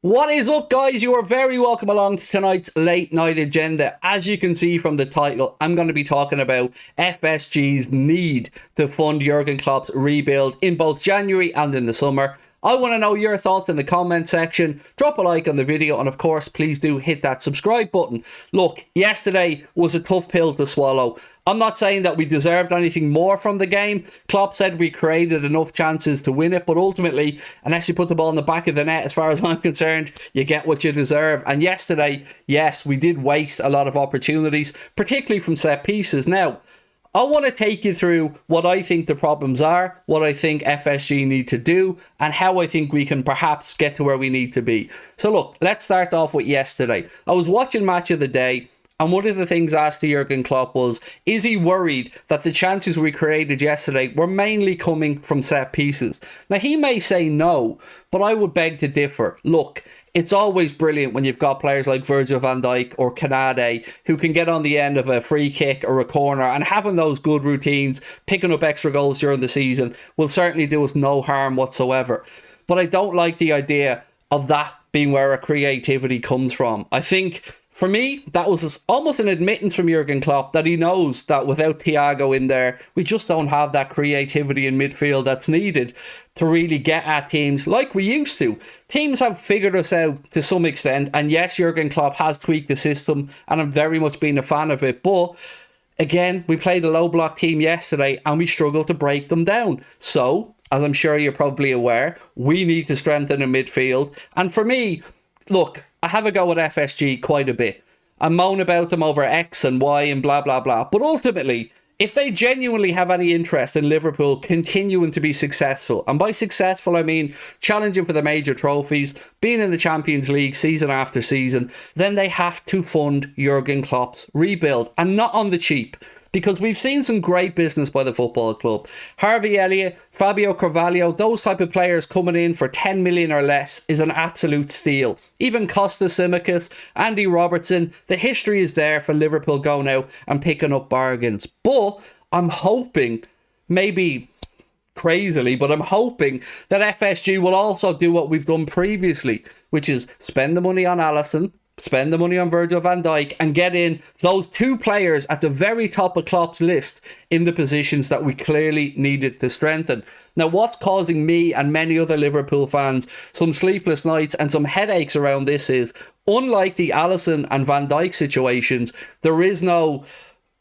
What is up, guys? You are very welcome along to tonight's late night agenda. As you can see from the title, I'm going to be talking about FSG's need to fund Jurgen Klopp's rebuild in both January and in the summer. I want to know your thoughts in the comment section. Drop a like on the video, and of course, please do hit that subscribe button. Look, yesterday was a tough pill to swallow. I'm not saying that we deserved anything more from the game. Klopp said we created enough chances to win it, but ultimately, unless you put the ball in the back of the net, as far as I'm concerned, you get what you deserve. And yesterday, yes, we did waste a lot of opportunities, particularly from set pieces. Now, I want to take you through what I think the problems are, what I think FSG need to do, and how I think we can perhaps get to where we need to be. So look, let's start off with yesterday. I was watching Match of the Day, and one of the things asked to Jurgen Klopp was, is he worried that the chances we created yesterday were mainly coming from set pieces? Now, he may say no, but I would beg to differ. Look, it's always brilliant when you've got players like Virgil van Dijk or Kanade who can get on the end of a free kick or a corner, and having those good routines, picking up extra goals during the season will certainly do us no harm whatsoever. But I don't like the idea of that being where our creativity comes from. I think, for me, that was almost an admittance from Jurgen Klopp that he knows that without Thiago in there, we just don't have that creativity in midfield that's needed to really get at teams like we used to. Teams have figured us out to some extent, and yes, Jurgen Klopp has tweaked the system, and I'm very much been a fan of it, but again, we played a low block team yesterday and we struggled to break them down. So, as I'm sure you're probably aware, we need to strengthen the midfield. And for me, look, I have a go at FSG quite a bit. I moan about them over X and Y and blah, blah, blah. But ultimately, if they genuinely have any interest in Liverpool continuing to be successful, and by successful I mean challenging for the major trophies, being in the Champions League season after season, then they have to fund Jurgen Klopp's rebuild, and not on the cheap. Because we've seen some great business by the football club. Harvey Elliott, Fabio Carvalho, those type of players coming in for 10 million or less is an absolute steal. Even Costa Simicas, Andy Robertson, the history is there for Liverpool going out and picking up bargains. But I'm hoping, maybe crazily, but I'm hoping that FSG will also do what we've done previously, which is spend the money on Alisson, spend the money on Virgil van Dijk, and get in those two players at the very top of Klopp's list in the positions that we clearly needed to strengthen. Now, what's causing me and many other Liverpool fans some sleepless nights and some headaches around this is, unlike the Alisson and Van Dijk situations, there is no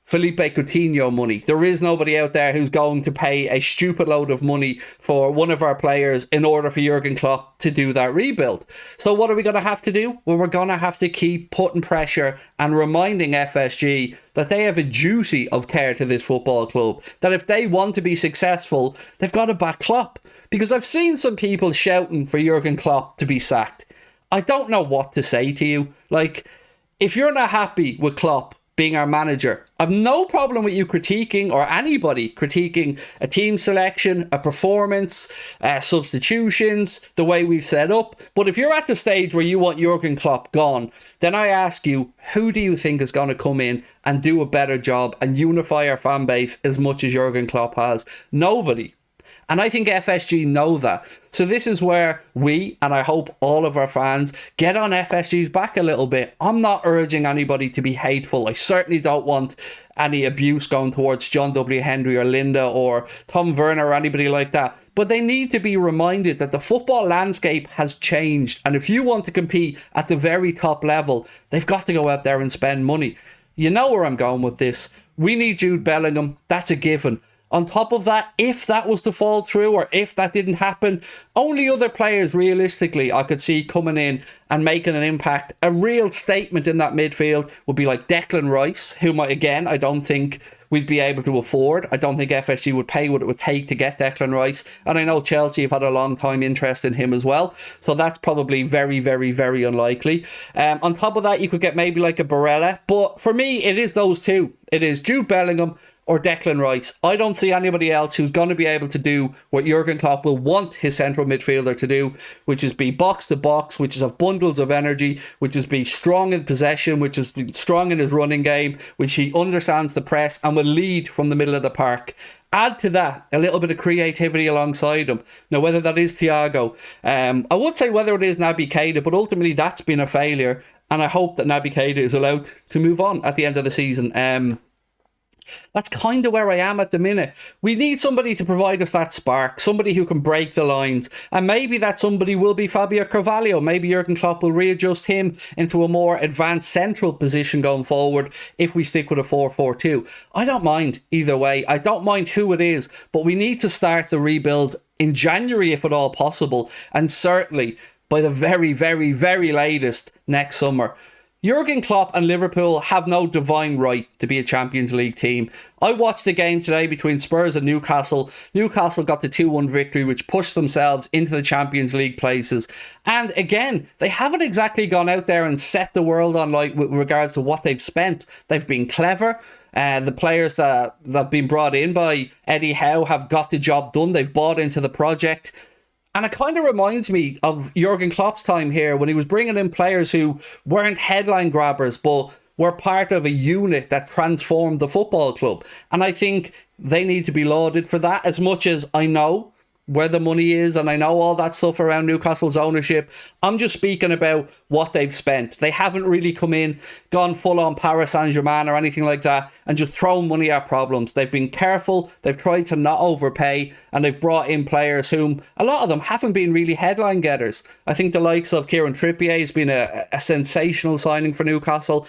Felipe Coutinho money. There is nobody out there who's going to pay a stupid load of money for one of our players in order for Jurgen Klopp to do that rebuild. So what are we going to have to do? Well, we're going to have to keep putting pressure and reminding FSG that they have a duty of care to this football club. That if they want to be successful, they've got to back Klopp. Because I've seen some people shouting for Jurgen Klopp to be sacked. I don't know what to say to you. Like, if you're not happy with Klopp being our manager, I've no problem with you critiquing, or anybody critiquing, a team selection, a performance, substitutions, the way we've set up. But if you're at the stage where you want Jurgen Klopp gone, then I ask you, who do you think is going to come in and do a better job and unify our fan base as much as Jurgen Klopp has? Nobody. And I think FSG know that. So this is where we, and I hope all of our fans, get on FSG's back a little bit. I'm not urging anybody to be hateful. I certainly don't want any abuse going towards John W. Hendry or Linda or Tom Werner or anybody like that. But they need to be reminded that the football landscape has changed. And if you want to compete at the very top level, they've got to go out there and spend money. You know where I'm going with this. We need Jude Bellingham. That's a given. On top of that, if that was to fall through, or if that didn't happen, only other players realistically I could see coming in and making an impact, a real statement in that midfield, would be like Declan Rice, whom I don't think we'd be able to afford. I don't think FSG would pay what it would take to get Declan Rice. And I know Chelsea have had a long time interest in him as well. So that's probably very, very, very unlikely. On top of that, you could get maybe like a Barella. But for me, it is those two. It is Jude Bellingham, or Declan Rice. I don't see anybody else who's going to be able to do what Jurgen Klopp will want his central midfielder to do, which is be box to box, which is have bundles of energy, which is be strong in possession, which is be strong in his running game, which he understands the press and will lead from the middle of the park. Add to that a little bit of creativity alongside him. Now, whether that is Thiago, I would say whether it is Naby Keita, but ultimately that's been a failure. And I hope that Naby Keita is allowed to move on at the end of the season. That's kind of where I am at the minute. We need somebody to provide us that spark, somebody who can break the lines, and maybe that somebody will be Fabio Carvalho. Maybe Jurgen Klopp will readjust him into a more advanced central position going forward if we stick with a 4-4-2. I don't mind either way. I don't mind who it is, but we need to start the rebuild in January if at all possible, and certainly by the very, very, very latest next summer. Jurgen Klopp and Liverpool have no divine right to be a Champions League team. I watched the game today between Spurs and Newcastle. Newcastle got the 2-1 victory, which pushed themselves into the Champions League places. And again, they haven't exactly gone out there and set the world on light with regards to what they've spent. They've been clever. The players that have been brought in by Eddie Howe have got the job done. They've bought into the project. And it kind of reminds me of Jurgen Klopp's time here when he was bringing in players who weren't headline grabbers, but were part of a unit that transformed the football club. And I think they need to be lauded for that, as much as I know where the money is and I know all that stuff around Newcastle's ownership. I'm just speaking about what they've spent. They haven't really come in, gone full on Paris Saint-Germain or anything like that and just thrown money at problems. They've been careful, they've tried to not overpay, and they've brought in players whom a lot of them haven't been really headline getters. I think the likes of Kieran Trippier has been a sensational signing for Newcastle,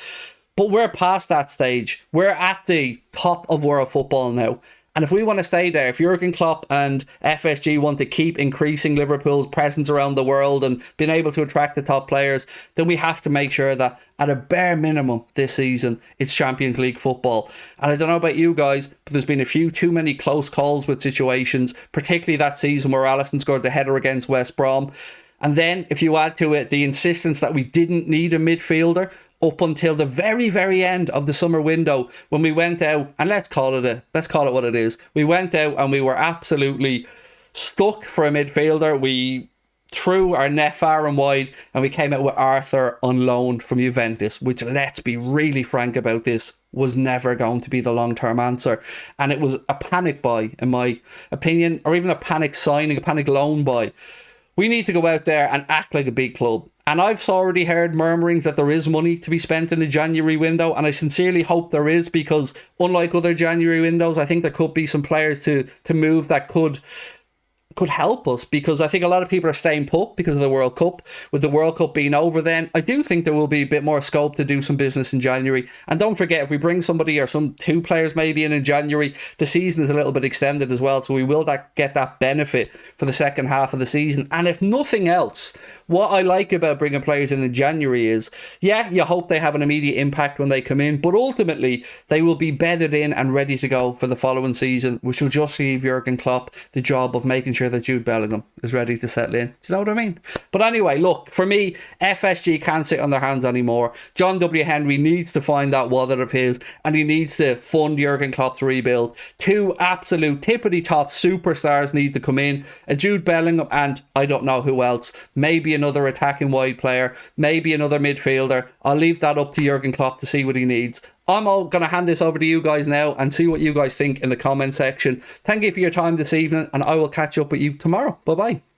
but we're past that stage. We're at the top of world football now. And if we want to stay there, if Jurgen Klopp and FSG want to keep increasing Liverpool's presence around the world and being able to attract the top players, then we have to make sure that at a bare minimum this season, it's Champions League football. And I don't know about you guys, but there's been a few too many close calls with situations, particularly that season where Alisson scored the header against West Brom. And then if you add to it the insistence that we didn't need a midfielder up until the very, very end of the summer window when we went out, and let's call it what it is. We went out and we were absolutely stuck for a midfielder. We threw our net far and wide and we came out with Arthur on loan from Juventus, which, let's be really frank about this, was never going to be the long-term answer. And it was a panic buy, in my opinion, or even a panic signing, a panic loan buy. We need to go out there and act like a big club. And I've already heard murmurings that there is money to be spent in the January window, and I sincerely hope there is, because unlike other January windows, I think there could be some players to move that could help us, because I think a lot of people are staying put because of the World Cup. With the World Cup being over then, I do think there will be a bit more scope to do some business in January. And don't forget, if we bring somebody or some two players maybe in January, the season is a little bit extended as well, so we will get that benefit for the second half of the season. And if nothing else, what I like about bringing players in January is, yeah, you hope they have an immediate impact when they come in, but ultimately they will be bedded in and ready to go for the following season, which will just leave Jurgen Klopp the job of making sure that Jude Bellingham is ready to settle in. Do you know what I mean? But anyway, look, for me, FSG can't sit on their hands anymore. John W. Henry needs to find that wallet of his, and he needs to fund Jurgen Klopp's rebuild. Two absolute tippity-top superstars need to come in, a Jude Bellingham and I don't know who else, maybe another attacking wide player, maybe another midfielder. I'll leave that up to Jurgen Klopp to see what he needs. I'm all going to hand this over to you guys now and see what you guys think in the comment section. Thank you for your time this evening, and I will catch up with you tomorrow. Bye bye.